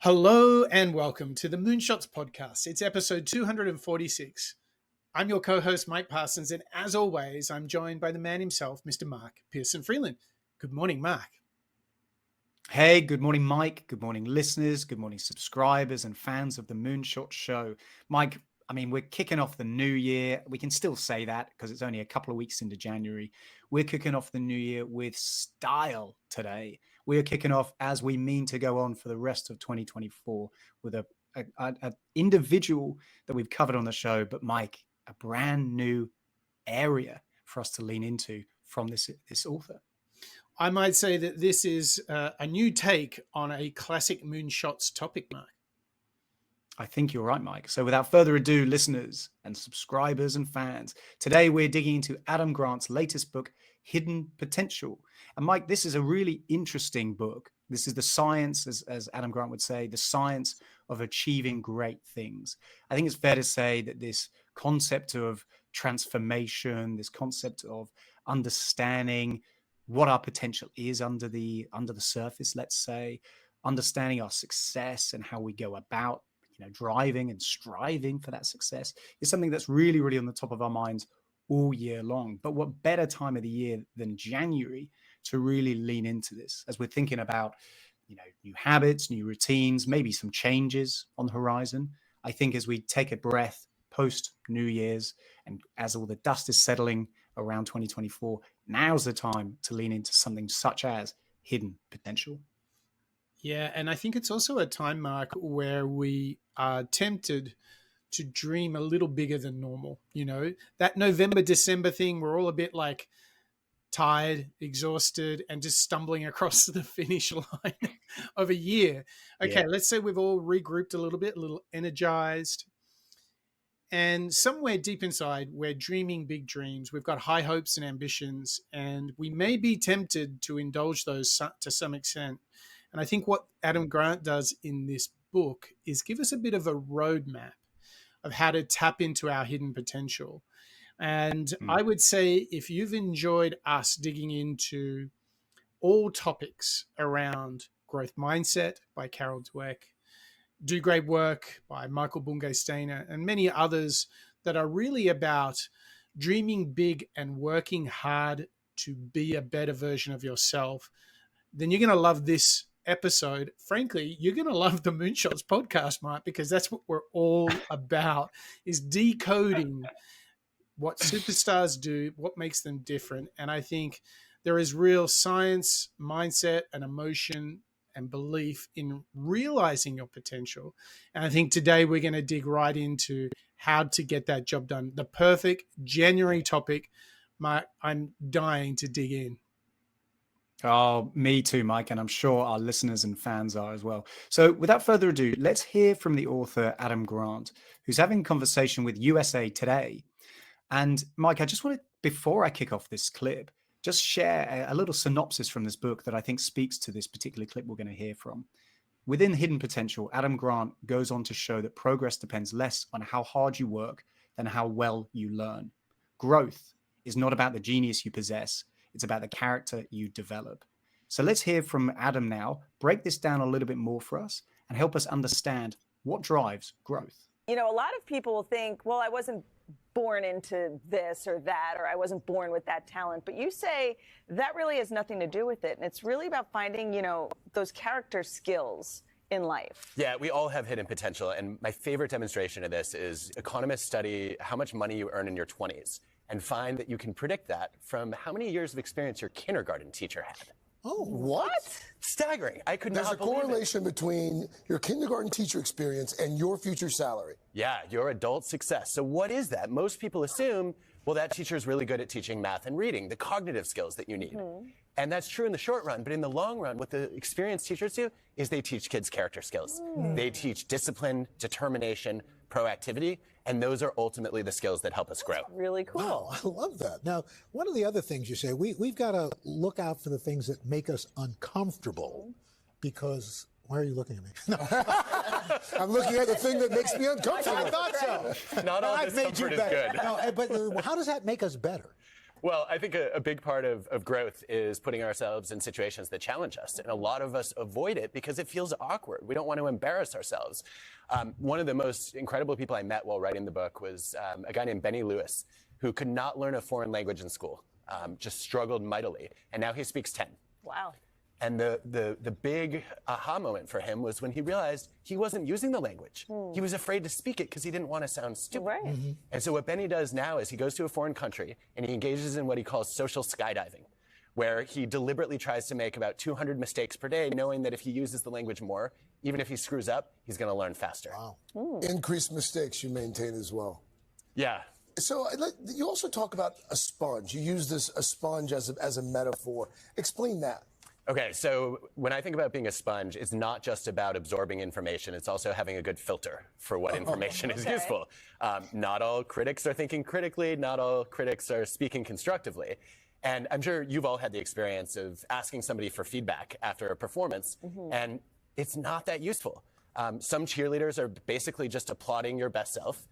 Hello and welcome to the Moonshots Podcast. It's episode 246. I'm your co-host, Mike Parsons, and as always, I'm joined by the man himself, Mr. Mark Pearson-Freeland. Good morning, Mark. Hey, good morning, Mike. Good morning, listeners. Good morning, subscribers and fans of the Moonshot Show. Mike, we're kicking off the new year. We can still say that because it's only a couple of weeks into January. We're kicking off the new year with style today. We're kicking off as we mean to go on for the rest of 2024 with an individual that we've covered on the show, but Mike, a brand new area for us to lean into from this author. I might say that this is a new take on a classic Moonshots topic, Mark. I think you're right, Mike. So without further ado, listeners and subscribers and fans, today we're digging into Adam Grant's latest book, Hidden Potential. And Mike, this is a really interesting book. This is the science, as Adam Grant would say, the science of achieving great things. I think it's fair to say that this concept of transformation, this concept of understanding what our potential is under the surface, let's say, understanding our success and how we go about driving and striving for that success is something that's really, really on the top of our minds all year long. But what better time of the year than January to really lean into this as we're thinking about, new habits, new routines, maybe some changes on the horizon. I think as we take a breath post New Year's and as all the dust is settling around 2024, now's the time to lean into something such as hidden potential. Yeah, and I think it's also a time, Mark, where we are tempted to dream a little bigger than normal. That November, December thing, we're all a bit like tired, exhausted, and just stumbling across the finish line of a year. Okay, Let's say we've all regrouped a little bit, a little energized. And somewhere deep inside, we're dreaming big dreams. We've got high hopes and ambitions, and we may be tempted to indulge those to some extent. And I think what Adam Grant does in this book is give us a bit of a roadmap of how to tap into our hidden potential. And I would say if you've enjoyed us digging into all topics around growth mindset by Carol Dweck, Do Great Work by Michael Bungay-Stanier, and many others that are really about dreaming big and working hard to be a better version of yourself, then you're going to love this episode. Frankly, you're going to love the Moonshots podcast, Mark, because that's what we're all about, is decoding what superstars do, what makes them different. And I think there is real science, mindset, and emotion and belief in realizing your potential. And I think today we're going to dig right into how to get that job done. The perfect January topic. Mark, I'm dying to dig in. Oh, me too, Mike, and I'm sure our listeners and fans are as well. So without further ado, let's hear from the author, Adam Grant, who's having a conversation with USA Today. And Mike, I just wanted, before I kick off this clip, just share a little synopsis from this book that I think speaks to this particular clip we're going to hear from. Within Hidden Potential, Adam Grant goes on to show that progress depends less on how hard you work than how well you learn. Growth is not about the genius you possess. It's about the character you develop. So let's hear from Adam now, break this down a little bit more for us and help us understand what drives growth. A lot of people think, well, I wasn't born into this or that, or I wasn't born with that talent. But you say that really has nothing to do with it. And it's really about finding, those character skills in life. Yeah, we all have hidden potential. And my favorite demonstration of this is economists study how much money you earn in your 20s and find that you can predict that from how many years of experience your kindergarten teacher had. Oh, what? Staggering. I could not believe it. There's a correlation between your kindergarten teacher experience and your future salary. Yeah, your adult success. So what is that? Most people assume, well, that teacher is really good at teaching math and reading, the cognitive skills that you need. Mm-hmm. And that's true in the short run, but in the long run, what the experienced teachers do is they teach kids character skills. They teach discipline, determination, proactivity, and those are ultimately the skills that help us grow. Really cool. Wow, I love that. Now, one of the other things you say, we've got to look out for the things that make us uncomfortable because, why are you looking at me? No. I'm looking at the thing that makes me uncomfortable. I thought so. Not all discomfort is good. No, but how does that make us better? Well, I think a big part of growth is putting ourselves in situations that challenge us. And a lot of us avoid it because it feels awkward. We don't want to embarrass ourselves. One of the most incredible people I met while writing the book was a guy named Benny Lewis, who could not learn a foreign language in school, just struggled mightily. And now he speaks 10. Wow. And the big aha moment for him was when he realized he wasn't using the language. He was afraid to speak it because he didn't want to sound stupid. Right. And so what Benny does now is he goes to a foreign country and he engages in what he calls social skydiving, where he deliberately tries to make about 200 mistakes per day, knowing that if he uses the language more, even if he screws up, he's going to learn faster. Wow. Increased mistakes you maintain as well. Yeah. So you also talk about a sponge. You use a sponge as a metaphor. Explain that. Okay, so when I think about being a sponge, it's not just about absorbing information. It's also having a good filter for what information is useful. Not all critics are thinking critically. Not all critics are speaking constructively. And I'm sure you've all had the experience of asking somebody for feedback after a performance, and it's not that useful. Some cheerleaders are basically just applauding your best self,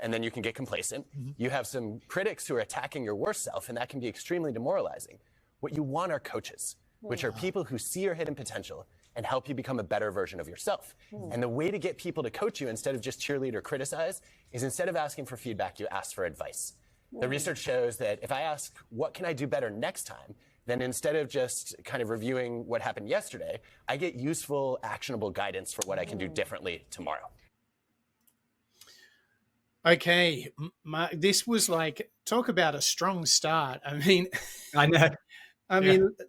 and then you can get complacent. You have some critics who are attacking your worst self, and that can be extremely demoralizing. What you want are coaches, which are people who see your hidden potential and help you become a better version of yourself. And the way to get people to coach you instead of just cheerlead or criticize is instead of asking for feedback, you ask for advice. The research shows that if I ask, what can I do better next time, then instead of just kind of reviewing what happened yesterday, I get useful, actionable guidance for what I can do differently tomorrow. Okay, this was like, talk about a strong start. I mean, I know.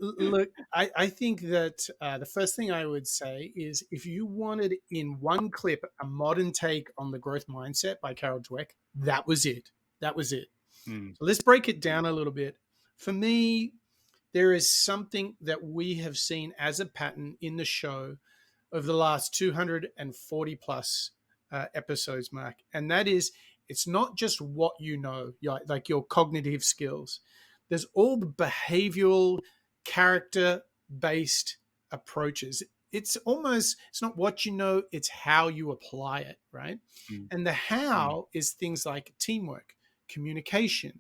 Look, I think that the first thing I would say is if you wanted in one clip a modern take on the growth mindset by Carol Dweck, that was it. That was it. So let's break it down a little bit. For me, there is something that we have seen as a pattern in the show over the last 240 plus episodes, Mark, and that is it's not just what you know, like your cognitive skills. There's all the behavioral, character-based approaches. It's not what you know, it's how you apply it, right? And the how is things like teamwork, communication.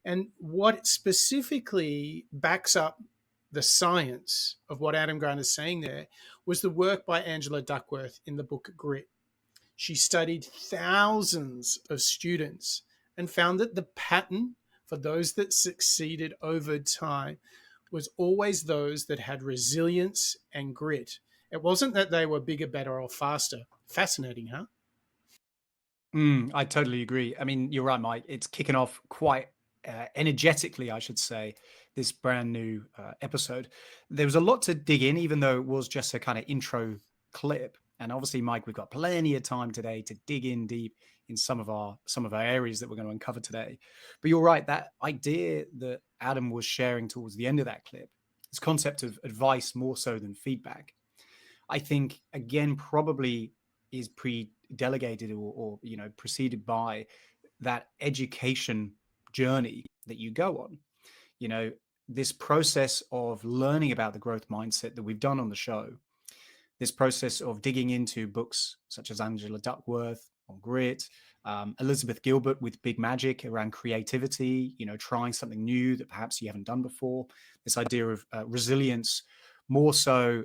And what specifically backs up the science of what Adam Grant is saying there was the work by Angela Duckworth in the book Grit. She studied thousands of students and found that the pattern for those that succeeded over time was always those that had resilience and grit. It wasn't that they were bigger, better, or faster. Fascinating, huh? I totally agree. I mean, you're right, Mike. It's kicking off quite energetically, I should say, this brand new episode. There was a lot to dig in, even though it was just a kind of intro clip. And obviously, Mike, we've got plenty of time today to dig in deep in some of our areas that we're going to uncover today. But you're right, that idea that Adam was sharing towards the end of that clip, this concept of advice more so than feedback, I think, again, probably is pre-delegated or preceded by that education journey that you go on. You know, this process of learning about the growth mindset that we've done on the show, this process of digging into books such as Angela Duckworth on grit, Elizabeth Gilbert with Big Magic around creativity, trying something new that perhaps you haven't done before, this idea of resilience, less so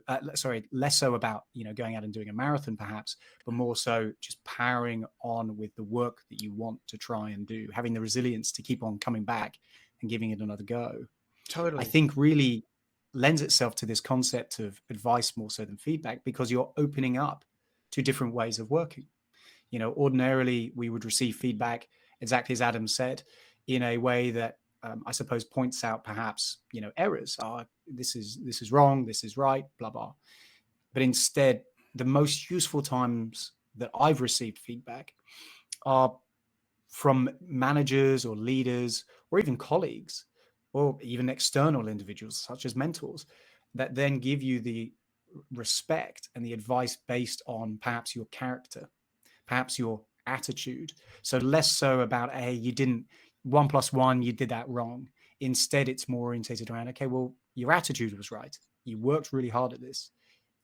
about, going out and doing a marathon perhaps, but more so just powering on with the work that you want to try and do, having the resilience to keep on coming back and giving it another go. Totally. I think really lends itself to this concept of advice more so than feedback, because you're opening up to different ways of working. Ordinarily we would receive feedback, exactly as Adam said, in a way that I suppose points out perhaps, errors. This is wrong, this is right, blah, blah. But instead, the most useful times that I've received feedback are from managers or leaders or even colleagues or even external individuals such as mentors that then give you the respect and the advice based on perhaps your character, perhaps your attitude. So less so about, hey, you didn't 1 + 1, you did that wrong. Instead, it's more orientated around, okay, well, your attitude was right. You worked really hard at this.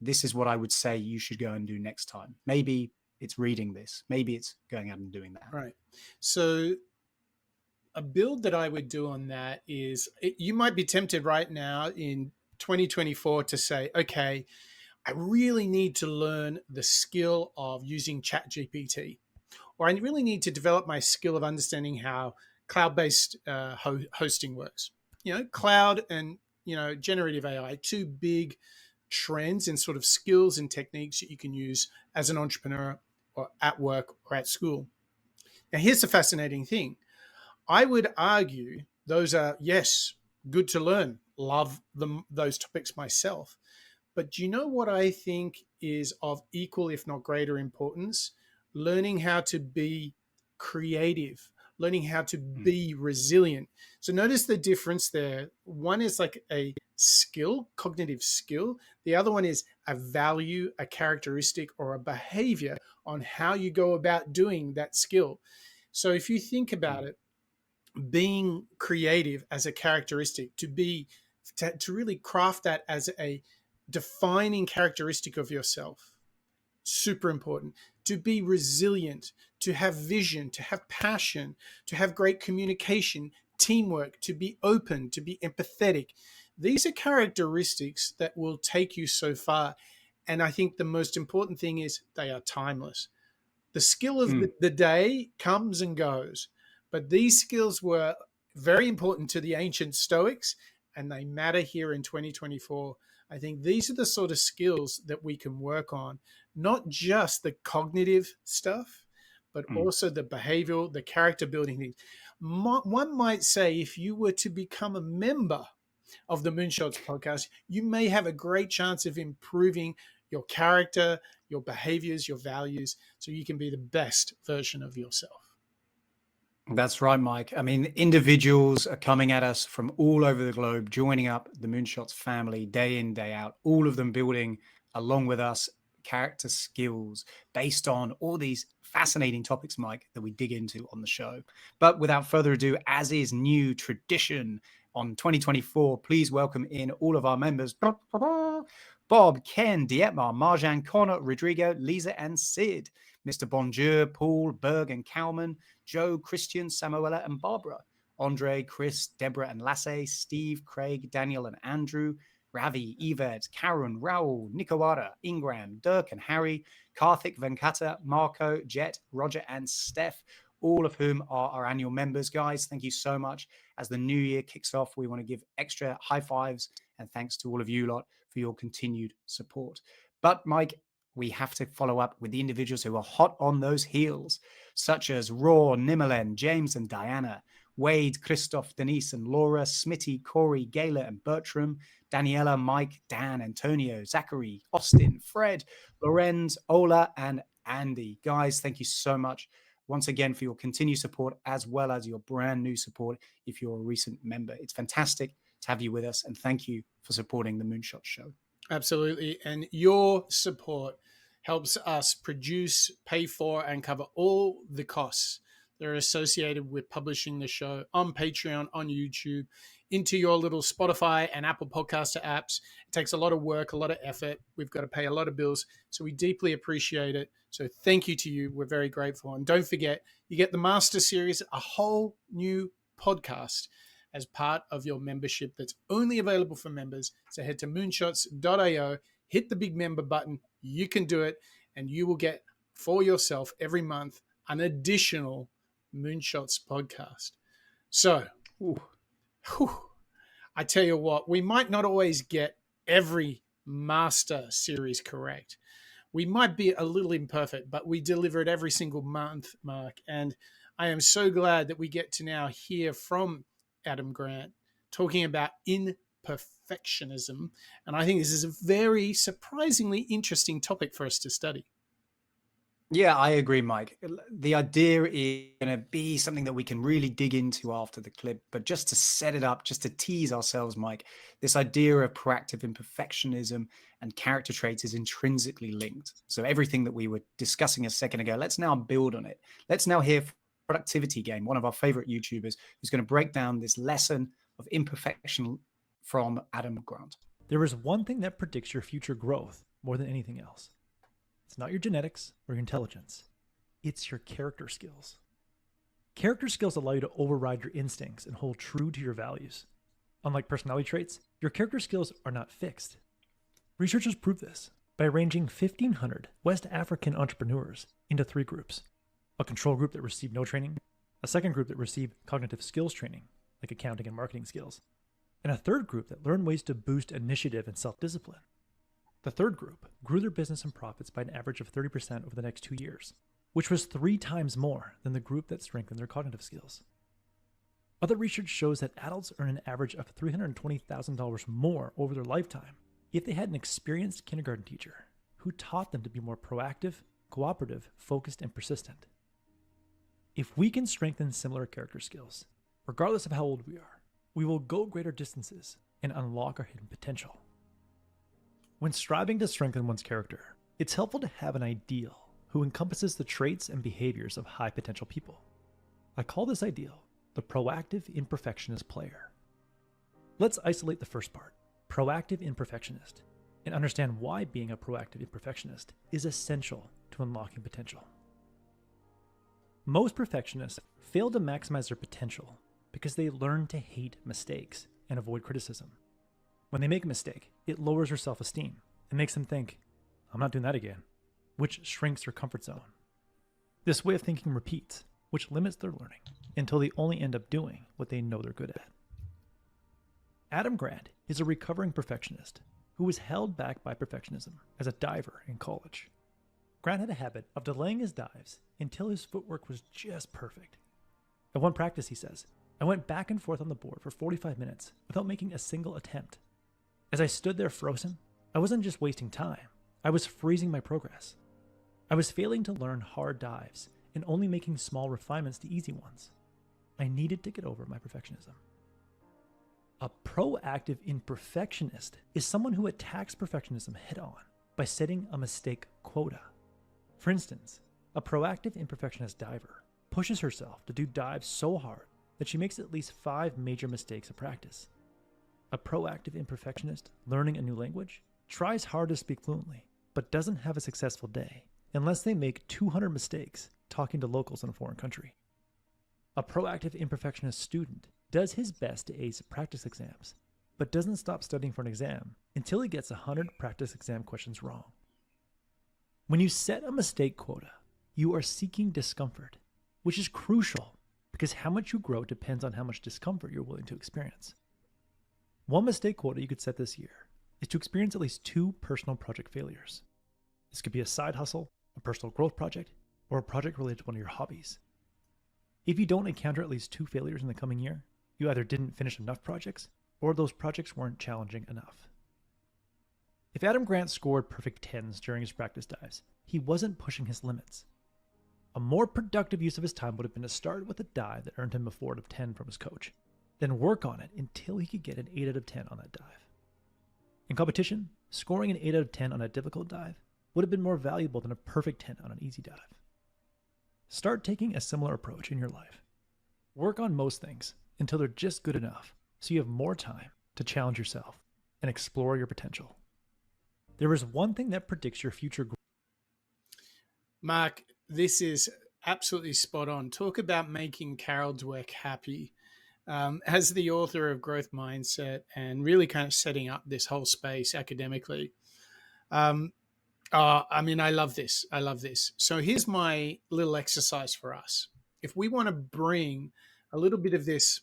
This is what I would say you should go and do next time. Maybe it's reading this. Maybe it's going out and doing that. Right. So a build that I would do on that is you might be tempted right now in 2024 to say, okay, I really need to learn the skill of using ChatGPT, or I really need to develop my skill of understanding how cloud-based hosting works. Cloud and, generative AI, two big trends and sort of skills and techniques that you can use as an entrepreneur or at work or at school. Now, here's the fascinating thing. I would argue those are, yes, good to learn. Love those topics myself. But do you know what I think is of equal, if not greater importance? Learning how to be creative, learning how to be resilient. So notice the difference there. One is like a skill, cognitive skill. The other one is a value, a characteristic, or a behavior on how you go about doing that skill. So if you think about it, being creative as a characteristic, to really craft that as a defining characteristic of yourself, super important. To be resilient, to have vision, to have passion, to have great communication, teamwork, to be open, to be empathetic. These are characteristics that will take you so far. And I think the most important thing is they are timeless. The skill of the day comes and goes, but these skills were very important to the ancient Stoics, and they matter here in 2024. I think these are the sort of skills that we can work on, not just the cognitive stuff, but also the behavioral, the character building things. One might say if you were to become a member of the Moonshots podcast, you may have a great chance of improving your character, your behaviors, your values, so you can be the best version of yourself. That's right, Mike. I mean, individuals are coming at us from all over the globe, joining up the Moonshots family day in, day out, all of them building along with us character skills based on all these fascinating topics, Mike, that we dig into on the show. But without further ado, as is new tradition on 2024, please welcome in all of our members. Bob, Ken, Dietmar, Marjan, Connor, Rodrigo, Lisa, and Sid. Mr. Bonjour, Paul, Berg, and Kalman, Joe, Christian, Samuela, and Barbara. Andre, Chris, Deborah, and Lasse, Steve, Craig, Daniel, and Andrew, Ravi, Yvette, Karen, Raul, Nikawada, Ingram, Dirk, and Harry, Karthik, Venkata, Marco, Jet, Roger, and Steph, all of whom are our annual members. Guys, thank you so much. As the new year kicks off, we want to give extra high fives and thanks to all of you lot for your continued support. But Mike, we have to follow up with the individuals who are hot on those heels, such as Raw, Nimalen, James and Diana, Wade, Christoph, Denise and Laura, Smitty, Corey, Gayla and Bertram, Daniela, Mike, Dan, Antonio, Zachary, Austin, Fred, Lorenz, Ola, and Andy. Guys, thank you so much once again for your continued support, as well as your brand new support if you're a recent member. It's fantastic to have you with us, and thank you for supporting the Moonshots Show. Absolutely. And your support helps us produce, pay for, and cover all the costs that are associated with publishing the show on Patreon, on YouTube, into your little Spotify and Apple Podcaster apps. It takes a lot of work, a lot of effort. We've got to pay a lot of bills. So we deeply appreciate it. So thank you to you. We're very grateful. And don't forget, you get the Master Series, a whole new podcast as part of your membership that's only available for members. So head to moonshots.io, hit the big member button. You can do it, and you will get for yourself every month an additional Moonshots podcast. So, I tell you what, we might not always get every Master Series correct. We might be a little imperfect, but we deliver it every single month, Mark. And I am so glad that we get to now hear from Adam Grant talking about imperfectionism. And I think this is a very surprisingly interesting topic for us to study. Yeah, I agree, Mike. The idea is going to be something that we can really dig into after the clip. But just to set it up, just to tease ourselves, Mike, this idea of proactive imperfectionism and character traits is intrinsically linked. So everything that we were discussing a second ago, let's now build on it. Let's now hear Productivity Game, one of our favorite YouTubers, who's going to break down this lesson of imperfection from Adam Grant. There is one thing that predicts your future growth more than anything else. It's not your genetics or your intelligence. It's your character skills. Character skills allow you to override your instincts and hold true to your values. Unlike personality traits, your character skills are not fixed. Researchers prove this by arranging 1,500 West African entrepreneurs into 3 groups: a control group that received no training, a second group that received cognitive skills training, like accounting and marketing skills, and a third group that learned ways to boost initiative and self-discipline. The third group grew their business and profits by an average of 30% over the next 2 years, which was 3 times more than the group that strengthened their cognitive skills. Other research shows that adults earn an average of $320,000 more over their lifetime if they had an experienced kindergarten teacher who taught them to be more proactive, cooperative, focused, and persistent. If we can strengthen similar character skills, regardless of how old we are, we will go greater distances and unlock our hidden potential. When striving to strengthen one's character, it's helpful to have an ideal who encompasses the traits and behaviors of high potential people. I call this ideal the proactive imperfectionist player. Let's isolate the first part, proactive imperfectionist, and understand why being a proactive imperfectionist is essential to unlocking potential. Most perfectionists fail to maximize their potential because they learn to hate mistakes and avoid criticism. When they make a mistake, it lowers their self-esteem and makes them think, "I'm not doing that again," which shrinks their comfort zone. This way of thinking repeats, which limits their learning until they only end up doing what they know they're good at. Adam Grant is a recovering perfectionist who was held back by perfectionism as a diver in college. Grant had a habit of delaying his dives until his footwork was just perfect. At one practice, he says, "I went back and forth on the board for 45 minutes without making a single attempt. As I stood there frozen, I wasn't just wasting time, I was freezing my progress. I was failing to learn hard dives and only making small refinements to easy ones. I needed to get over my perfectionism." A proactive imperfectionist is someone who attacks perfectionism head on by setting a mistake quota. For instance, a proactive imperfectionist diver pushes herself to do dives so hard that she makes at least 5 major mistakes a practice. A proactive imperfectionist learning a new language tries hard to speak fluently, but doesn't have a successful day unless they make 200 mistakes talking to locals in a foreign country. A proactive imperfectionist student does his best to ace practice exams, but doesn't stop studying for an exam until he gets 100 practice exam questions wrong. When you set a mistake quota, you are seeking discomfort, which is crucial because how much you grow depends on how much discomfort you're willing to experience. One mistake quota you could set this year is to experience at least 2 personal project failures. This could be a side hustle, a personal growth project, or a project related to one of your hobbies. If you don't encounter at least 2 failures in the coming year, you either didn't finish enough projects or those projects weren't challenging enough. If Adam Grant scored perfect 10s during his practice dives, he wasn't pushing his limits. A more productive use of his time would have been to start with a dive that earned him a 4 out of 10 from his coach, then work on it until he could get an 8 out of 10 on that dive. In competition, scoring an 8 out of 10 on a difficult dive would have been more valuable than a perfect 10 on an easy dive. Start taking a similar approach in your life. Work on most things until they're just good enough so you have more time to challenge yourself and explore your potential. There is one thing that predicts your future growth. Mark, this is absolutely spot on. Talk about making Carol Dweck happy. As the author of Growth Mindset and really kind of setting up this whole space academically. I love this. I love this. So here's my little exercise for us. If we want to bring a little bit of this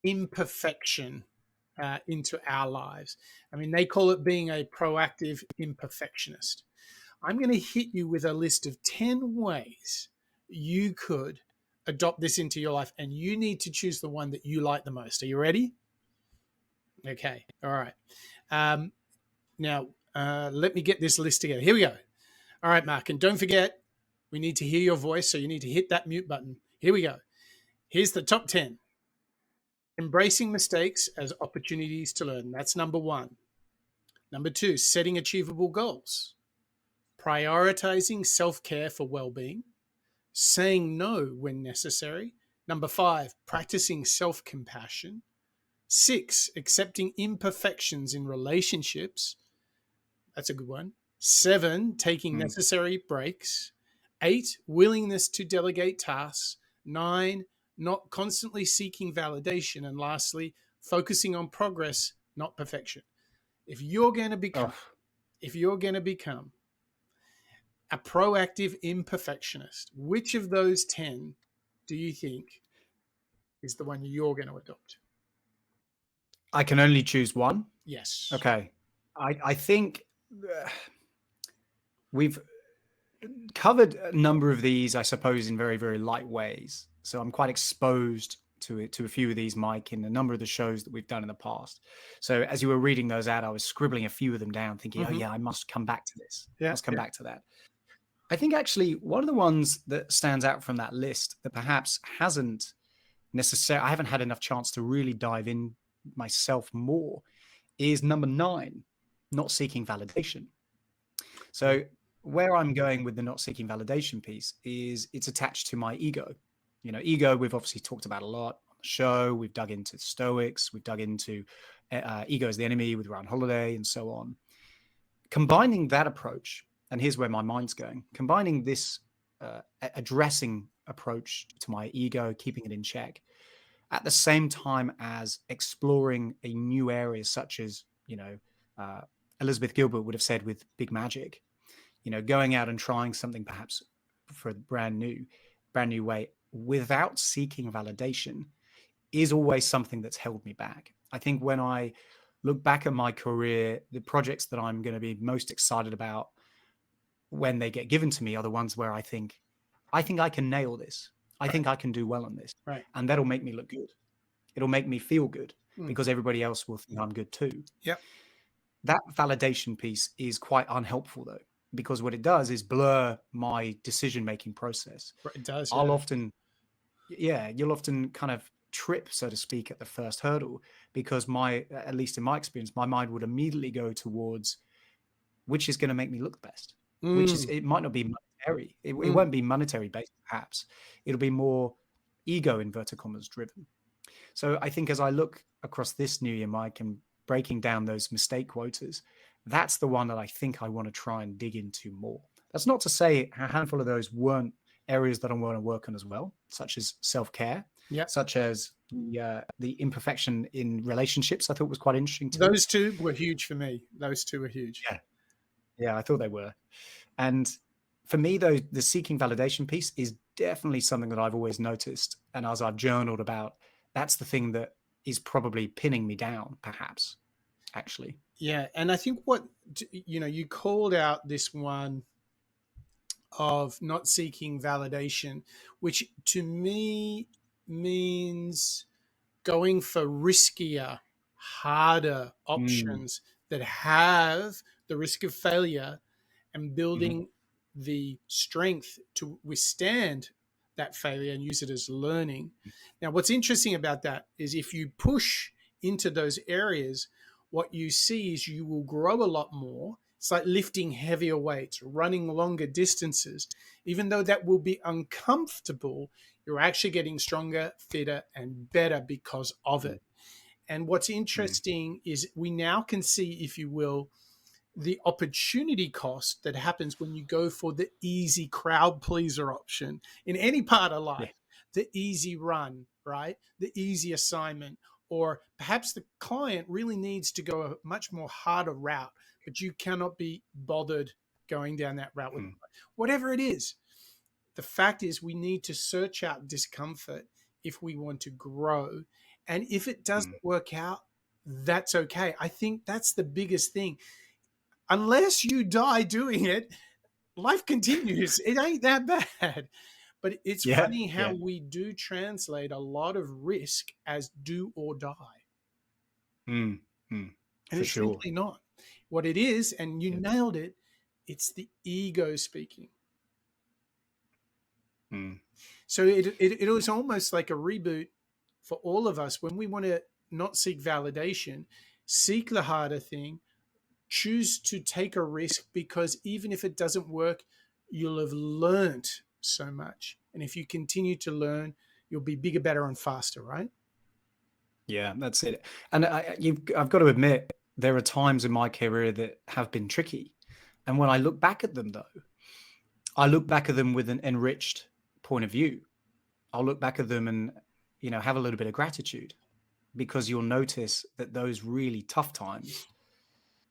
imperfection into our lives, they call it being a proactive imperfectionist. I'm going to hit you with a list of 10 ways you could adopt this into your life, and you need to choose the one that you like the most. Are you ready? Okay. All right. Now, let me get this list together. Here we go. All right, Mark. And don't forget, we need to hear your voice, so you need to hit that mute button. Here we go. Here's the top 10. Embracing mistakes as opportunities to learn. That's number 1. Number 2, setting achievable goals. Prioritizing self-care for well-being. Saying no when necessary. Number 5, practicing self-compassion. 6, accepting imperfections in relationships. That's a good one. 7, taking necessary breaks. 8, willingness to delegate tasks. 9, not constantly seeking validation. And lastly, focusing on progress, not perfection. If you're going to become, a proactive imperfectionist, which of those 10 do you think is the one you're going to adopt? I can only choose one. Yes. Okay. I think we've covered a number of these, I suppose, in very, very light ways. So I'm quite exposed to it, to a few of these, Mike, in a number of the shows that we've done in the past. So as you were reading those out, I was scribbling a few of them down, thinking, oh yeah, I must come back to this. I must come back to that. I think actually one of the ones that stands out from that list that perhaps hasn't necessarily, I haven't had enough chance to really dive in myself more, is number 9, not seeking validation. So where I'm going with the not seeking validation piece is it's attached to my ego. You know, ego, we've obviously talked about a lot on the show. We've dug into Stoics. We've dug into ego is the enemy with Ryan Holiday and so on. Combining that approach, and here's where my mind's going, combining this addressing approach to my ego, keeping it in check, at the same time as exploring a new area such as, you know, Elizabeth Gilbert would have said with Big Magic, you know, going out and trying something perhaps for a brand new way without seeking validation is always something that's held me back. I think when I look back at my career, the projects that I'm going to be most excited about when they get given to me are the ones where I think I can nail this. I think I can do well on this. Right. And that'll make me look good. It'll make me feel good because everybody else will think I'm good too. Yep. That validation piece is quite unhelpful though, because what it does is blur my decision-making process. It does. You'll often kind of trip, so to speak, at the first hurdle because at least in my experience, my mind would immediately go towards which is going to make me look the best, which is, it might not be monetary. It won't be monetary based, perhaps. It'll be more ego, inverted commas, driven. So I think as I look across this new year, Mike, and breaking down those mistake quotas, that's the one that I think I want to try and dig into more. That's not to say a handful of those weren't areas that I want to work on as well, such as self-care, such as the imperfection in relationships. I thought was quite interesting too. Those two were huge for me. Those two were huge. Yeah, I thought they were. And for me, though, the seeking validation piece is definitely something that I've always noticed. And as I've journaled about, that's the thing that is probably pinning me down, perhaps, actually. Yeah. And I think you called out this one of not seeking validation, which to me means going for riskier, harder options that have the risk of failure and building the strength to withstand that failure and use it as learning. Now, what's interesting about that is if you push into those areas, what you see is you will grow a lot more. It's like lifting heavier weights, running longer distances. Even though that will be uncomfortable, you're actually getting stronger, fitter, and better because of it. And what's interesting is we now can see, if you will, the opportunity cost that happens when you go for the easy crowd pleaser option in any part of life, the easy run, right? The easy assignment, or perhaps the client really needs to go a much more harder route, but you cannot be bothered going down that route with whatever it is. The fact is we need to search out discomfort if we want to grow. And if it doesn't work out, that's okay. I think that's the biggest thing. Unless you die doing it, life continues. It ain't that bad. But it's funny how we do translate a lot of risk as do or die. And it's simply not. What it is, and you nailed it, it's the ego speaking. So it was almost like a reboot for all of us when we want to not seek validation, seek the harder thing, choose to take a risk, because even if it doesn't work, you'll have learned so much. And if you continue to learn, you'll be bigger, better, and faster, right? Yeah, that's it. And I've got to admit, there are times in my career that have been tricky. And when I look back at them, though, I look back at them with an enriched point of view. I'll look back at them and, have a little bit of gratitude, because you'll notice that those really tough times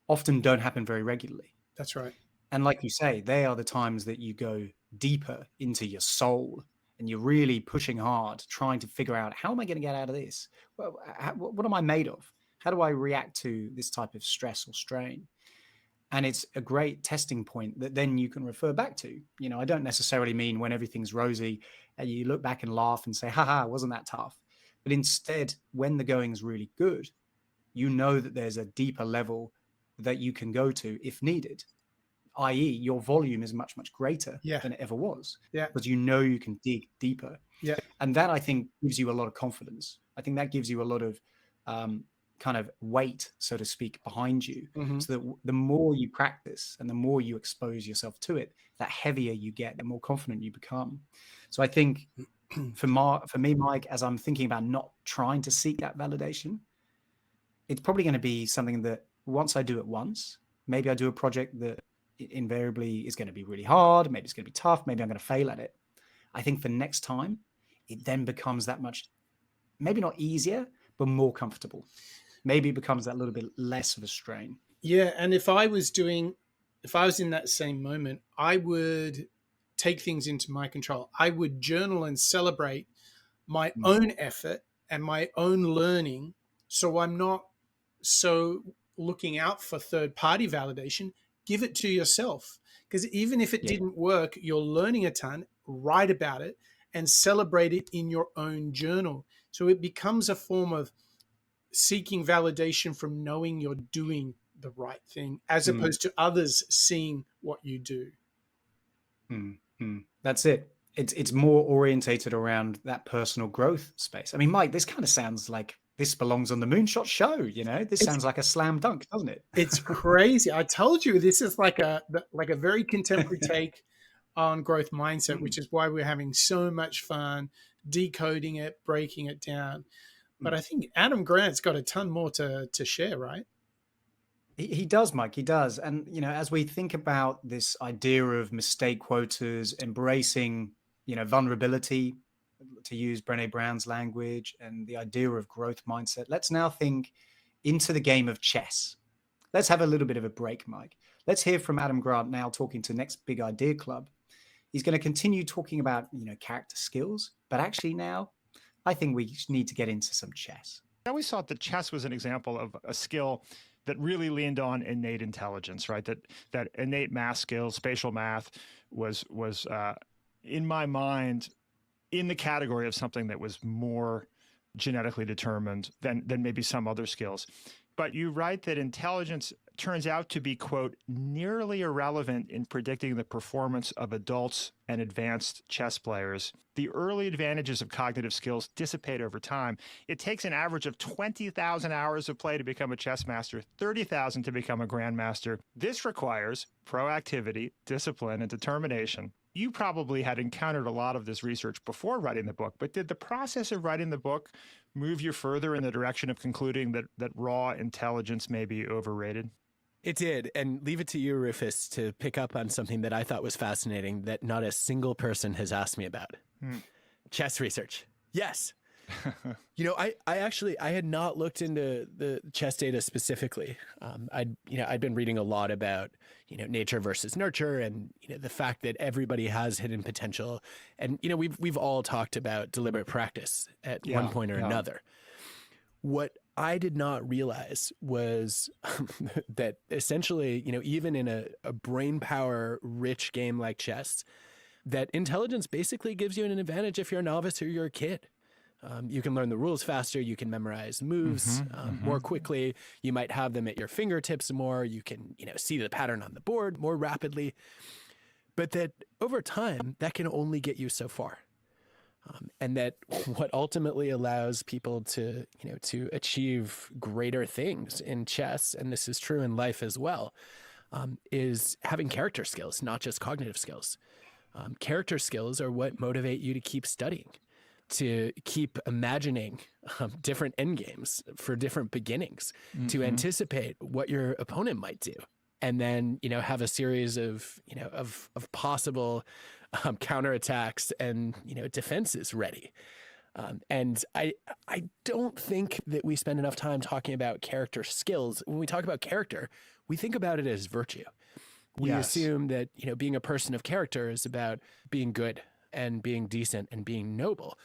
often don't happen very regularly. That's right. And like you say, they are the times that you go deeper into your soul and you're really pushing hard, trying to figure out, how am I going to get out of this? Well, what am I made of? How do I react to this type of stress or strain? And it's a great testing point that then you can refer back to. I don't necessarily mean when everything's rosy and you look back and laugh and say, haha, wasn't that tough? But instead, when the going's really good, that there's a deeper level that you can go to if needed, i.e. your volume is much, much greater than it ever was. Yeah. Because you can dig deeper. Yeah. And that, I think, gives you a lot of confidence. I think that gives you a lot of kind of weight, so to speak, behind you. Mm-hmm. So that the more you practice and the more you expose yourself to it, that heavier you get, the more confident you become. So I think for me, Mike, as I'm thinking about not trying to seek that validation, it's probably going to be something that once I do it once, maybe I do a project that invariably is going to be really hard. Maybe it's going to be tough. Maybe I'm going to fail at it. I think for next time, it then becomes that much, maybe not easier, but more comfortable. Maybe it becomes that little bit less of a strain. Yeah. And if I was in that same moment, I would take things into my control. I would journal and celebrate my own effort and my own learning. So I'm not so looking out for third-party validation. Give it to yourself. Because even if it didn't work, you're learning a ton, write about it, and celebrate it in your own journal. So it becomes a form of seeking validation from knowing you're doing the right thing, as opposed to others seeing what you do. That's it. It's more orientated around that personal growth space. I mean, Mike, this kind of sounds like this belongs on the Moonshot show. This sounds like a slam dunk, doesn't it? It's crazy. I told you this is like a very contemporary take on growth mindset, which is why we're having so much fun decoding it, breaking it down. But I think Adam Grant's got a ton more to share, right? He does, Mike. He does. And, as we think about this idea of mistake quotas, embracing, vulnerability, to use Brené Brown's language, and the idea of growth mindset, let's now think into the game of chess. Let's have a little bit of a break, Mike. Let's hear from Adam Grant now, talking to Next Big Idea Club. He's going to continue talking about, character skills, but actually now I think we need to get into some chess. I always thought that chess was an example of a skill that really leaned on innate intelligence, right? That innate math skills, spatial math was in my mind in the category of something that was more genetically determined than maybe some other skills. But you write that intelligence turns out to be, quote, nearly irrelevant in predicting the performance of adults and advanced chess players. The early advantages of cognitive skills dissipate over time. It takes an average of 20,000 hours of play to become a chess master, 30,000 to become a grandmaster. This requires proactivity, discipline, and determination. You probably had encountered a lot of this research before writing the book, but did the process of writing the book move you further in the direction of concluding that raw intelligence may be overrated? It did. And leave it to you, Rufus, to pick up on something that I thought was fascinating that not a single person has asked me about. Chess research. Yes. I had not looked into the chess data specifically. I'd been reading a lot about, nature versus nurture, and, the fact that everybody has hidden potential. And, we've all talked about deliberate practice at one point or another. What I did not realize was that essentially, even in a brain power rich game like chess, that intelligence basically gives you an advantage if you're a novice or you're a kid. You can learn the rules faster. You can memorize moves more quickly. You might have them at your fingertips more. You can, see the pattern on the board more rapidly. But that over time, that can only get you so far. And that what ultimately allows people to achieve greater things in chess, and this is true in life as well, is having character skills, not just cognitive skills. Character skills are what motivate you to keep studying, to keep imagining different end games for different beginnings, to anticipate what your opponent might do. and then, have a series of, of possible counterattacks and, defenses ready. And I don't think that we spend enough time talking about character skills. When we talk about character, we think about it as virtue. We assume that, being a person of character is about being good and being decent and being noble.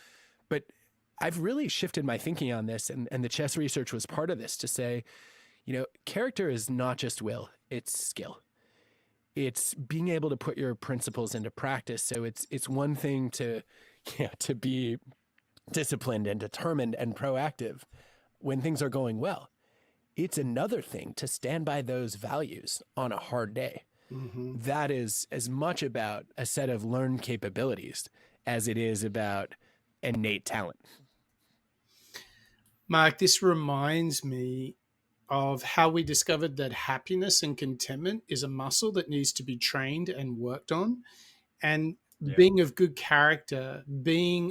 But I've really shifted my thinking on this, and the chess research was part of this, to say, character is not just will, it's skill. It's being able to put your principles into practice. So it's one thing to be disciplined and determined and proactive when things are going well. It's another thing to stand by those values on a hard day. Mm-hmm. That is as much about a set of learned capabilities as it is about innate talent. Mark, this reminds me of how we discovered that happiness and contentment is a muscle that needs to be trained and worked on. And being of good character, being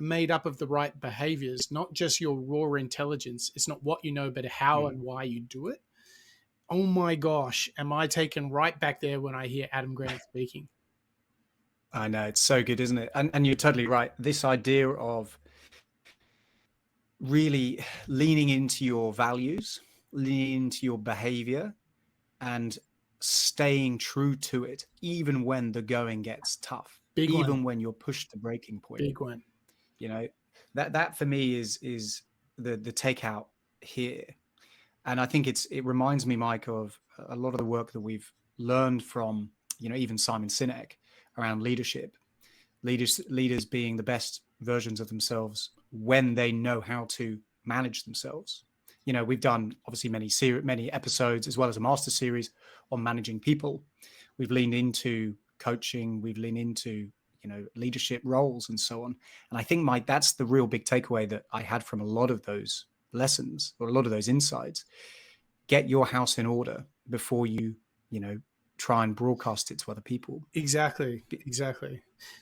made up of the right behaviors, not just your raw intelligence. It's not what you know, but how and why you do it. Oh my gosh, am I taken right back there when I hear Adam Grant speaking? I know, it's so good, isn't it? And you're totally right. This idea of really leaning into your values, leaning into your behavior, and staying true to it, even when the going gets tough, even when you're pushed to breaking point. Big one. That for me is the takeout here. And I think it reminds me, Mike, of a lot of the work that we've learned from, even Simon Sinek around leadership. Leaders being the best versions of themselves when they know how to manage themselves. We've done obviously many episodes, as well as a master series on managing people. We've leaned into coaching. We've leaned into leadership roles and so on. And I think, Mike, that's the real big takeaway that I had from a lot of those lessons or a lot of those insights. Get your house in order before you try and broadcast it to other people. Exactly.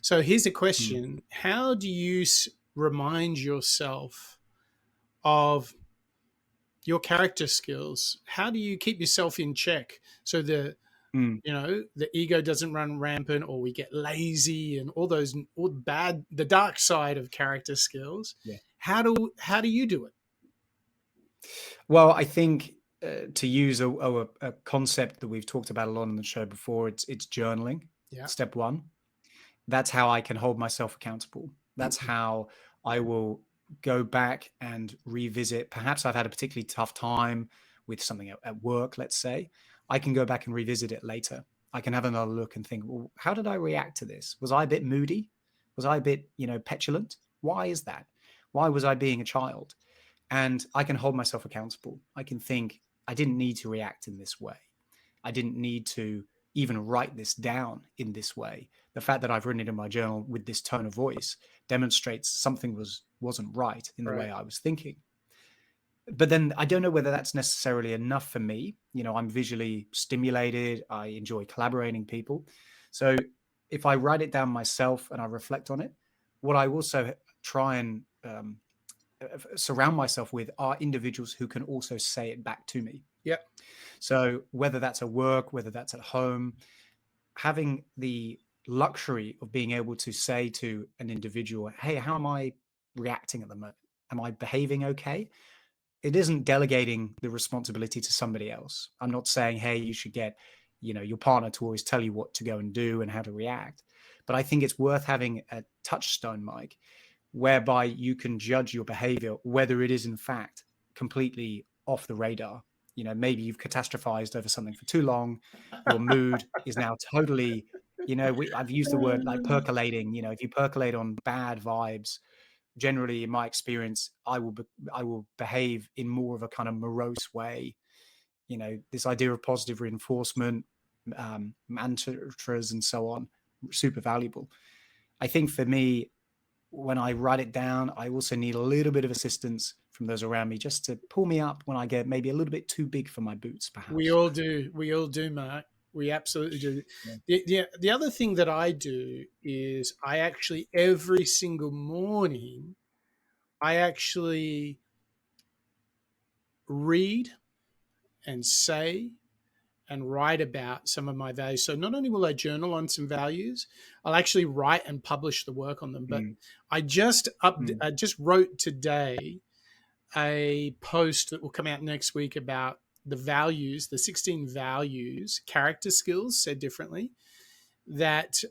So here's a question. How do you remind yourself of your character skills? How do you keep yourself in check so the ego doesn't run rampant, or we get lazy and all the dark side of character skills? How do you do it? Well, I think to use a concept that we've talked about a lot on the show before, it's journaling. Step one. That's how I can hold myself accountable. That's how I will go back and revisit. Perhaps I've had a particularly tough time with something at work, let's say. I can go back and revisit it later. I can have another look and think, well, how did I react to this? Was I a bit moody? Was I a bit, petulant? Why is that? Why was I being a child? And I can hold myself accountable. I can think, I didn't need to react in this way. I didn't need to even write this down in this way. The fact that I've written it in my journal with this tone of voice demonstrates something wasn't right in the way I was thinking. But then I don't know whether that's necessarily enough for me. I'm visually stimulated. I enjoy collaborating people. So if I write it down myself and I reflect on it, what I also try and surround myself with are individuals who can also say it back to me. So whether that's at work, whether that's at home, having the luxury of being able to say to an individual, hey, how am I reacting at the moment? Am I behaving okay? It isn't delegating the responsibility to somebody else. I'm not saying, hey, you should get, your partner to always tell you what to go and do and how to react. But I think it's worth having a touchstone, Mike, whereby you can judge your behavior, whether it is in fact completely off the radar. Maybe you've catastrophized over something for too long. Your mood is now totally, I've used the word like percolating. If you percolate on bad vibes, generally in my experience, I will behave in more of a kind of morose way. This idea of positive reinforcement, mantras and so on, super valuable. I think for me, when I write it down, I also need a little bit of assistance from those around me just to pull me up when I get maybe a little bit too big for my boots, perhaps. We all do, Mark. We absolutely do. The other thing that I do is I actually, every single morning, I actually read and say and write about some of my values. So not only will I journal on some values, I'll actually write and publish the work on them. But I just wrote today a post that will come out next week about the values, the 16 values, character skills said differently, that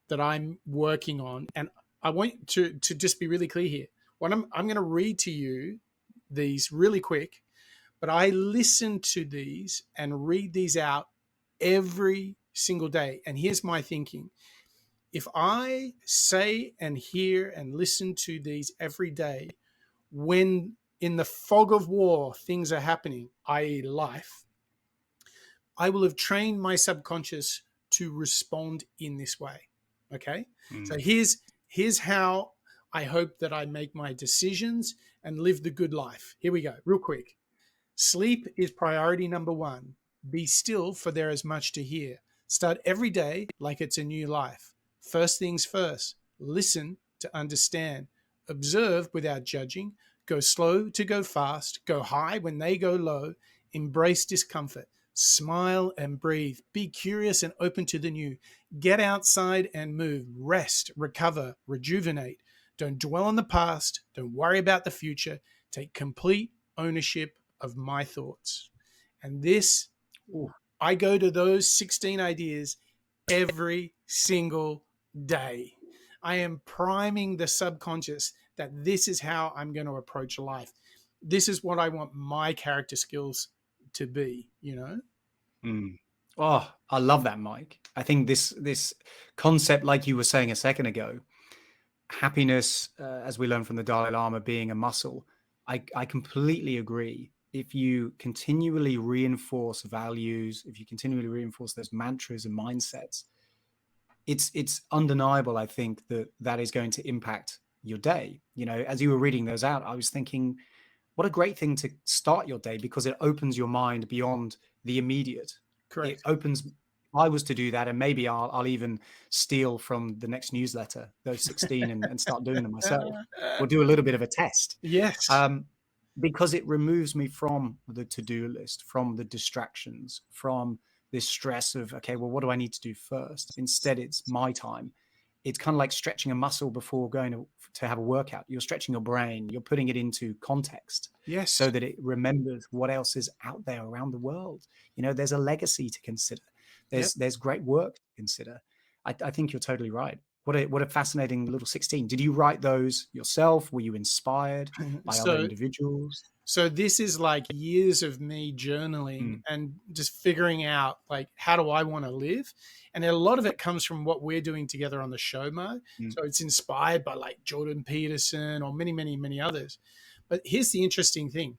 that I'm working on. And I want to just be really clear here. What I'm going to read to you these really quick, but I listen to these and read these out every single day. And here's my thinking. If I say and hear and listen to these every day, when in the fog of war things are happening, i.e. life, I will have trained my subconscious to respond in this way. Okay? So here's how I hope that I make my decisions and live the good life. Here we go, real quick. Sleep is priority number 1. Be still, for there is much to hear. Start every day like it's a new life. First things first. Listen to understand. Observe without judging. Go slow to go fast. Go high when they go low. Embrace discomfort. Smile and breathe. Be curious and open to the new. Get outside and move. Rest, recover, rejuvenate. Don't dwell on the past. Don't worry about the future. Take complete ownership of my thoughts. And this, I go to those 16 ideas every single day. I am priming the subconscious that this is how I'm going to approach life. This is what I want my character skills to be, you know? Oh, I love that, Mike. I think this concept, like you were saying a second ago, happiness, as we learned from the Dalai Lama, being a muscle. I completely agree. If you continually reinforce values, if you continually reinforce those mantras and mindsets, it's undeniable, I think, that is going to impact your day. You know, as you were reading those out, I was thinking, what a great thing to start your day, because it opens your mind beyond the immediate. Correct. It opens, if I was to do that, and maybe I'll even steal from the next newsletter, those 16 and start doing them myself. We'll do a little bit of a test. Yes. Because it removes me from the to-do list, from the distractions, from this stress of, okay, well, what do I need to do first? Instead, it's my time. It's kind of like stretching a muscle before going to have a workout. You're stretching your brain. You're putting it into context. Yes. So that it remembers what else is out there around the world. You know, there's a legacy to consider. There's great work to consider. I think you're totally right. What a fascinating little 16. Did you write those yourself? Were you inspired by other individuals? So this is like years of me journaling and just figuring out, like, how do I want to live? And a lot of it comes from what we're doing together on the show, Mo. So it's inspired by like Jordan Peterson or many, many, many others. But here's the interesting thing.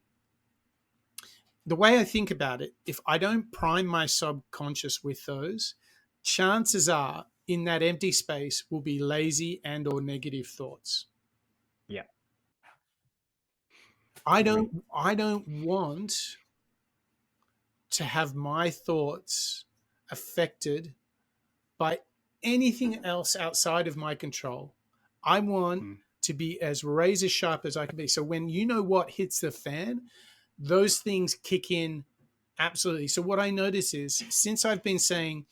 The way I think about it, if I don't prime my subconscious with those, chances are in that empty space will be lazy and or negative thoughts. Yeah. I don't want to have my thoughts affected by anything else outside of my control. I want to be as razor sharp as I can be. So when you know what hits the fan, those things kick in absolutely. So what I notice is, since I've been saying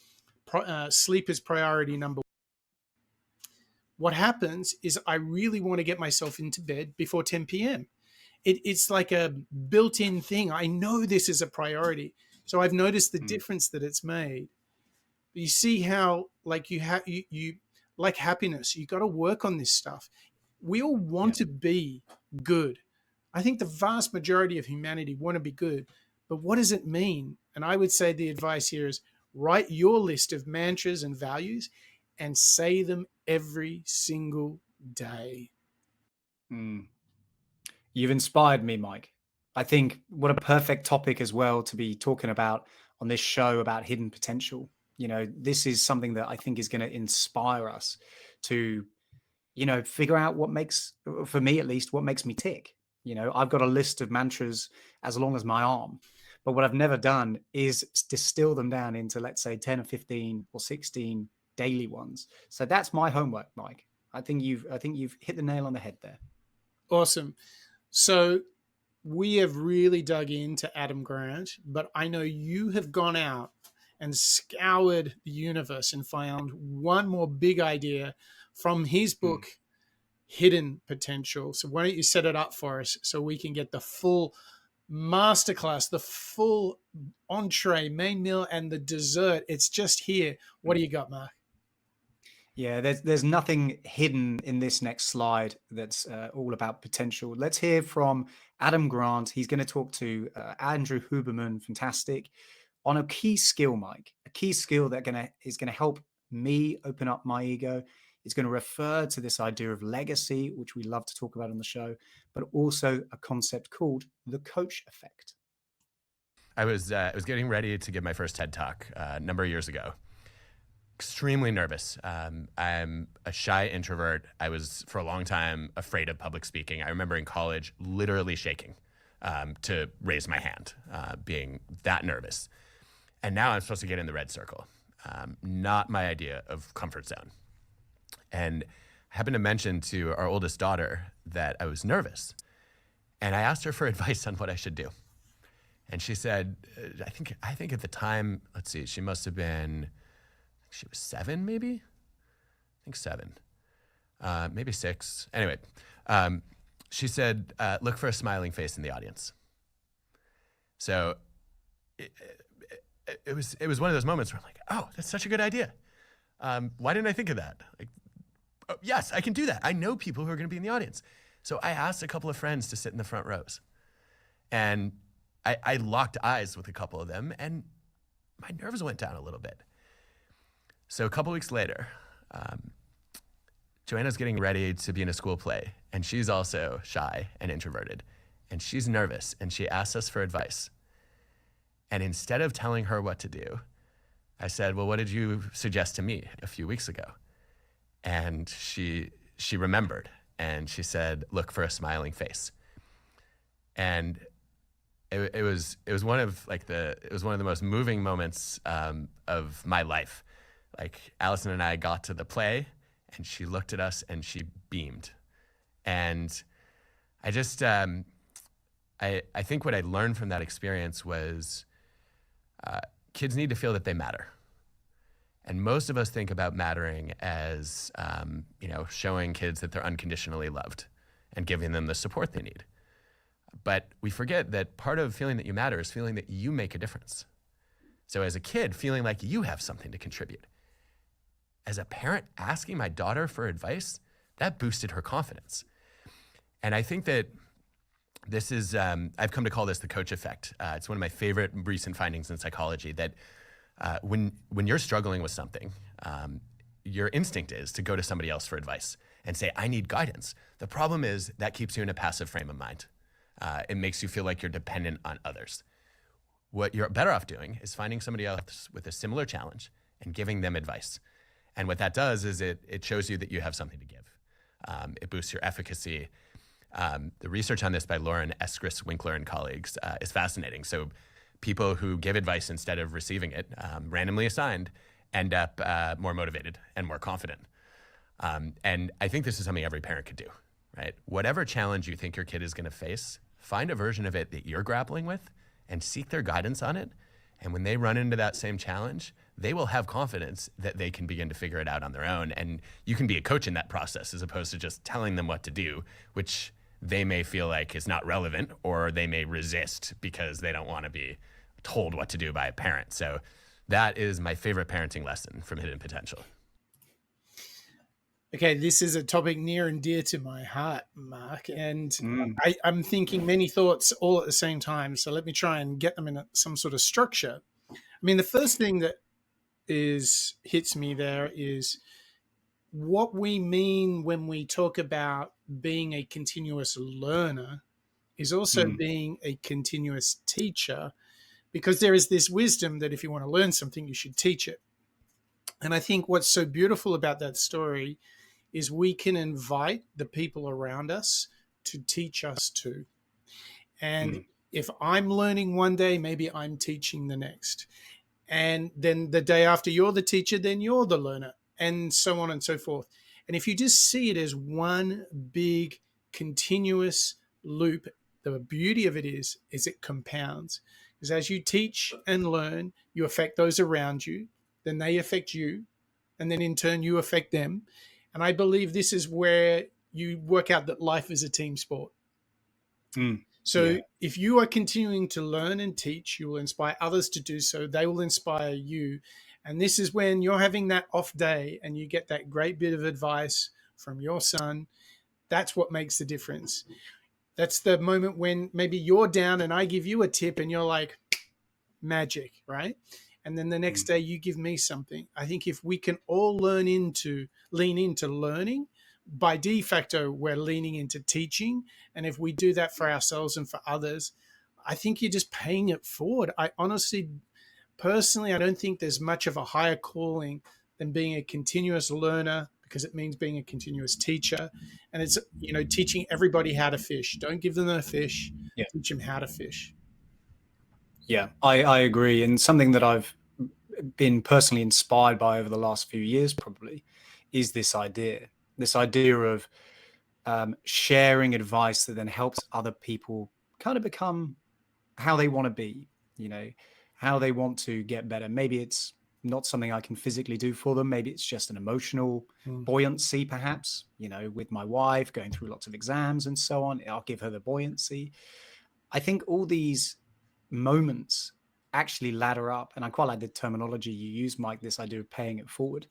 sleep is priority number 1, what happens is I really want to get myself into bed before 10 p.m. It's like a built-in thing. I know this is a priority. So I've noticed the difference that it's made. You see how, like, you like happiness, you got to work on this stuff. We all want to be good. I think the vast majority of humanity want to be good. But what does it mean? And I would say the advice here is write your list of mantras and values and say them every single day. You've inspired me, Mike. I think what a perfect topic as well to be talking about on this show about hidden potential. You know, this is something that I think is going to inspire us to, you know, figure out what makes, for me at least, what makes me tick. You know, I've got a list of mantras as long as my arm, but what I've never done is distill them down into, let's say, 10 or 15 or 16 daily ones. So that's my homework, Mike. I think you've hit the nail on the head there. Awesome. So we have really dug into Adam Grant, but I know you have gone out and scoured the universe and found one more big idea from his book, Hidden Potential. So why don't you set it up for us so we can get the full masterclass, the full entree, main meal, and the dessert. It's just here. What do you got, Mark? Yeah, there's nothing hidden in this next slide that's all about potential. Let's hear from Adam Grant. He's going to talk to Andrew Huberman, fantastic, on a key skill, Mike, a key skill that is going to help me open up my ego. It's going to refer to this idea of legacy, which we love to talk about on the show, but also a concept called the coach effect. I was getting ready to give my first TED Talk a number of years ago. Extremely nervous. I'm a shy introvert. I was, for a long time, afraid of public speaking. I remember in college literally shaking to raise my hand, being that nervous. And now I'm supposed to get in the red circle. Not my idea of comfort zone. And I happened to mention to our oldest daughter that I was nervous. And I asked her for advice on what I should do. And she said, I think at the time, let's see, she must have been, she was 7 maybe? I think 7, maybe 6. Anyway, she said, look for a smiling face in the audience. So it was one of those moments where I'm like, oh, that's such a good idea. Why didn't I think of that? Like, oh, yes, I can do that. I know people who are going to be in the audience. So I asked a couple of friends to sit in the front rows. And I locked eyes with a couple of them, and my nerves went down a little bit. So a couple weeks later, Joanna's getting ready to be in a school play, and she's also shy and introverted, and she's nervous, and she asks us for advice. And instead of telling her what to do, I said, well, what did you suggest to me a few weeks ago? And she remembered, and she said, look for a smiling face. And it was one of the most moving moments of my life. Like, Allison and I got to the play, and she looked at us and she beamed. And I just I think what I learned from that experience was kids need to feel that they matter. And most of us think about mattering as showing kids that they're unconditionally loved and giving them the support they need. But we forget that part of feeling that you matter is feeling that you make a difference. So as a kid, feeling like you have something to contribute. As a parent, asking my daughter for advice, that boosted her confidence. And I think that this is, I've come to call this the coach effect. It's one of my favorite recent findings in psychology, that when you're struggling with something, your instinct is to go to somebody else for advice and say, I need guidance. The problem is that keeps you in a passive frame of mind. It makes you feel like you're dependent on others. What you're better off doing is finding somebody else with a similar challenge and giving them advice. And what that does is it shows you that you have something to give. It boosts your efficacy. The research on this by Lauren Eskris Winkler and colleagues is fascinating. So people who give advice instead of receiving it, randomly assigned, end up more motivated and more confident. And I think this is something every parent could do, right? Whatever challenge you think your kid is going to face, find a version of it that you're grappling with and seek their guidance on it. And when they run into that same challenge, they will have confidence that they can begin to figure it out on their own. And you can be a coach in that process as opposed to just telling them what to do, which they may feel like is not relevant, or they may resist because they don't want to be told what to do by a parent. So that is my favorite parenting lesson from Hidden Potential. Okay, this is a topic near and dear to my heart, Mark, and I'm thinking many thoughts all at the same time. So let me try and get them in some sort of structure. I mean, the first thing that hits me there is what we mean when we talk about being a continuous learner is also being a continuous teacher, because there is this wisdom that if you want to learn something, you should teach it. And I think what's so beautiful about that story is we can invite the people around us to teach us too. And if I'm learning one day, maybe I'm teaching the next. And then the day after you're the teacher, then you're the learner, and so on and so forth. And if you just see it as one big continuous loop, the beauty of it is it compounds. Because as you teach and learn, you affect those around you, then they affect you, and then in turn you affect them. And I believe this is where you work out that life is a team sport. So if you are continuing to learn and teach, you will inspire others to do so. They will inspire you. And this is when you're having that off day and you get that great bit of advice from your son. That's what makes the difference. That's the moment when maybe you're down and I give you a tip and you're like, magic, right? And then the next day you give me something. I think if we can all lean into learning, by de facto, we're leaning into teaching. And if we do that for ourselves and for others, I think you're just paying it forward. I honestly, personally, I don't think there's much of a higher calling than being a continuous learner, because it means being a continuous teacher. And it's, teaching everybody how to fish. Don't give them a fish, teach them how to fish. Yeah, I agree. And something that I've been personally inspired by over the last few years probably is this idea of sharing advice that then helps other people kind of become how they want to be, how they want to get better. Maybe it's not something I can physically do for them. Maybe it's just an emotional buoyancy, perhaps, with my wife going through lots of exams and so on. I'll give her the buoyancy. I think all these moments actually ladder up. And I quite like the terminology you use, Mike, this idea of paying it forward.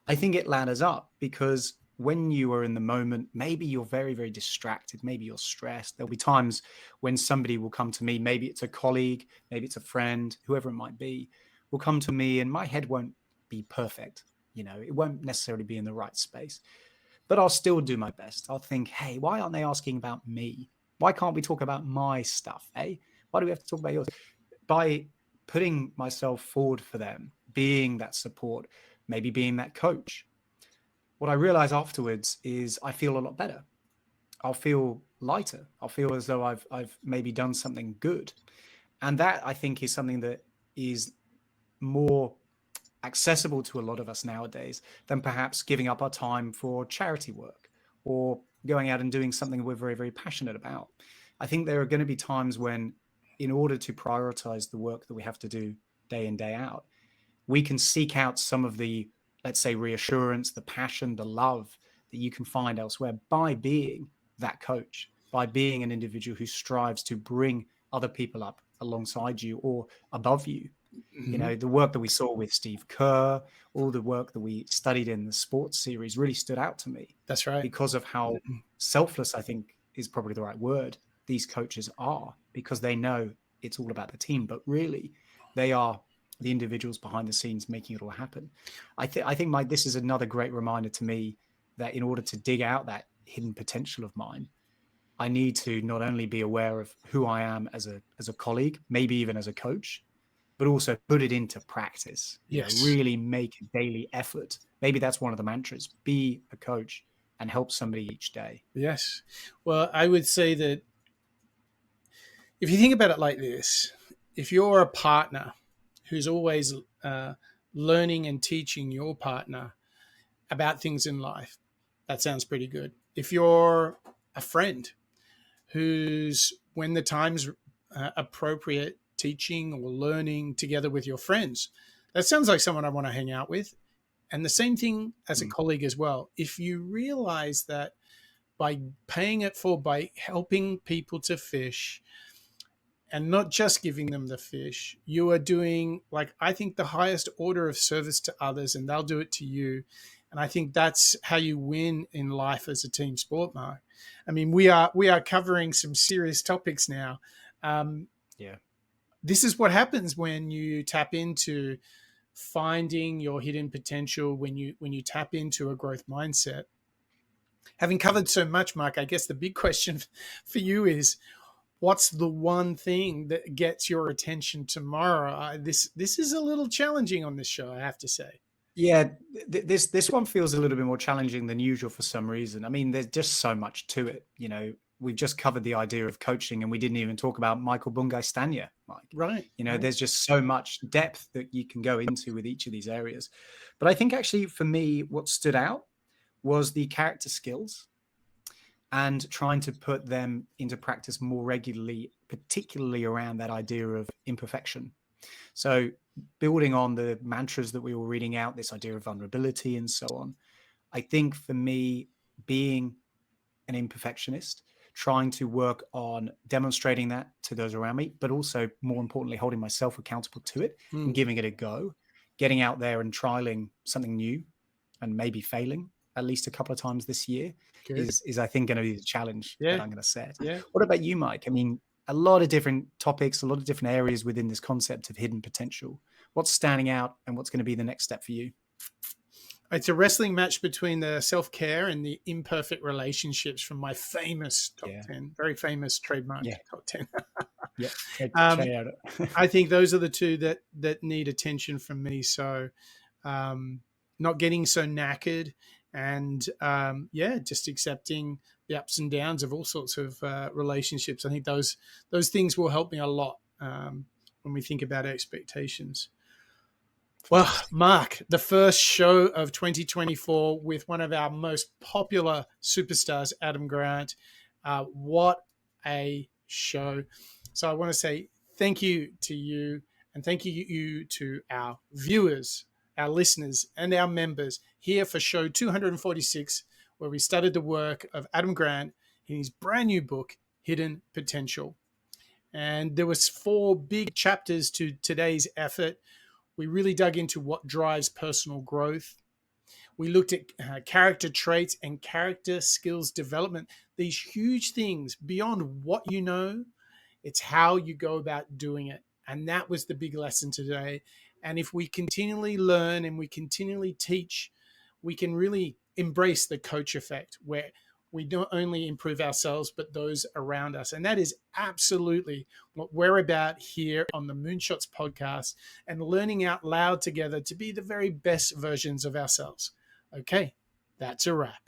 I think it ladders up because when you are in the moment, maybe you're very, very distracted. Maybe you're stressed. There'll be times when somebody will come to me. Maybe it's a colleague, maybe it's a friend, whoever it might be, will come to me and my head won't be perfect. It won't necessarily be in the right space, but I'll still do my best. I'll think, hey, why aren't they asking about me? Why can't we talk about my stuff? Why do we have to talk about yours? By putting myself forward for them, being that support, maybe being that coach, what I realize afterwards is I feel a lot better. I'll feel lighter. I'll feel as though I've maybe done something good. And that, I think, is something that is more accessible to a lot of us nowadays than perhaps giving up our time for charity work or going out and doing something we're very, very passionate about. I think there are going to be times when, in order to prioritize the work that we have to do day in, day out, we can seek out some of the, let's say, reassurance, the passion, the love that you can find elsewhere by being that coach, by being an individual who strives to bring other people up alongside you or above you. The work that we saw with Steve Kerr, all the work that we studied in the sports series really stood out to me. That's right. Because of how selfless, I think is probably the right word, these coaches are, because they know it's all about the team, but really they are the individuals behind the scenes making it all happen. I think, Mike, this is another great reminder to me that in order to dig out that hidden potential of mine, I need to not only be aware of who I am as a colleague, maybe even as a coach, but also put it into practice. Really make a daily effort. Maybe that's one of the mantras: be a coach and help somebody each day. Yes. Well, I would say that if you think about it like this, if you're a partner who's always learning and teaching your partner about things in life, that sounds pretty good. If you're a friend who's, when the time's appropriate, teaching or learning together with your friends, that sounds like someone I want to hang out with. And the same thing as a colleague as well. If you realize that by paying it forward, by helping people to fish and not just giving them the fish, you are doing, I think, the highest order of service to others, and they'll do it to you. And I think that's how you win in life as a team sport, Mark. I mean, we are covering some serious topics now. This is what happens when you tap into finding your hidden potential, when you tap into a growth mindset. Having covered so much, Mark, I guess the big question for you is, what's the one thing that gets your attention tomorrow? This is a little challenging on this show, I have to say. Yeah, this one feels a little bit more challenging than usual for some reason. I mean, there's just so much to it. We've just covered the idea of coaching, and we didn't even talk about Michael Bungay-Stanier, Mike. Right. There's just so much depth that you can go into with each of these areas. But I think actually for me, what stood out was the character skills and trying to put them into practice more regularly, particularly around that idea of imperfection. So building on the mantras that we were reading out, this idea of vulnerability and so on, I think for me, being an imperfectionist, trying to work on demonstrating that to those around me, but also more importantly, holding myself accountable to it and giving it a go, getting out there and trialing something new and maybe failing at least a couple of times this year is I think going to be the challenge that I'm going to set. Yeah. What about you, Mike? I mean, a lot of different topics, a lot of different areas within this concept of hidden potential. What's standing out and what's going to be the next step for you? It's a wrestling match between the self-care and the imperfect relationships from my famous top 10, very famous trademark top 10. I think those are the two that need attention from me. So not getting so knackered and just accepting the ups and downs of all sorts of relationships. I think those things will help me a lot when we think about expectations. Well, Mark, the first show of 2024 with one of our most popular superstars, Adam Grant. What a show. So I want to say thank you to you, and thank you to our viewers, our listeners, and our members here for show 246, where we studied the work of Adam Grant in his brand new book, Hidden Potential. And there was 4 big chapters to today's effort. We really dug into what drives personal growth. We looked at character traits and character skills development. These huge things beyond what you know, it's how you go about doing it. And that was the big lesson today. And if we continually learn and we continually teach, we can really embrace the coach effect, where we don't only improve ourselves, but those around us. And that is absolutely what we're about here on the Moonshots podcast, and learning out loud together to be the very best versions of ourselves. Okay, that's a wrap.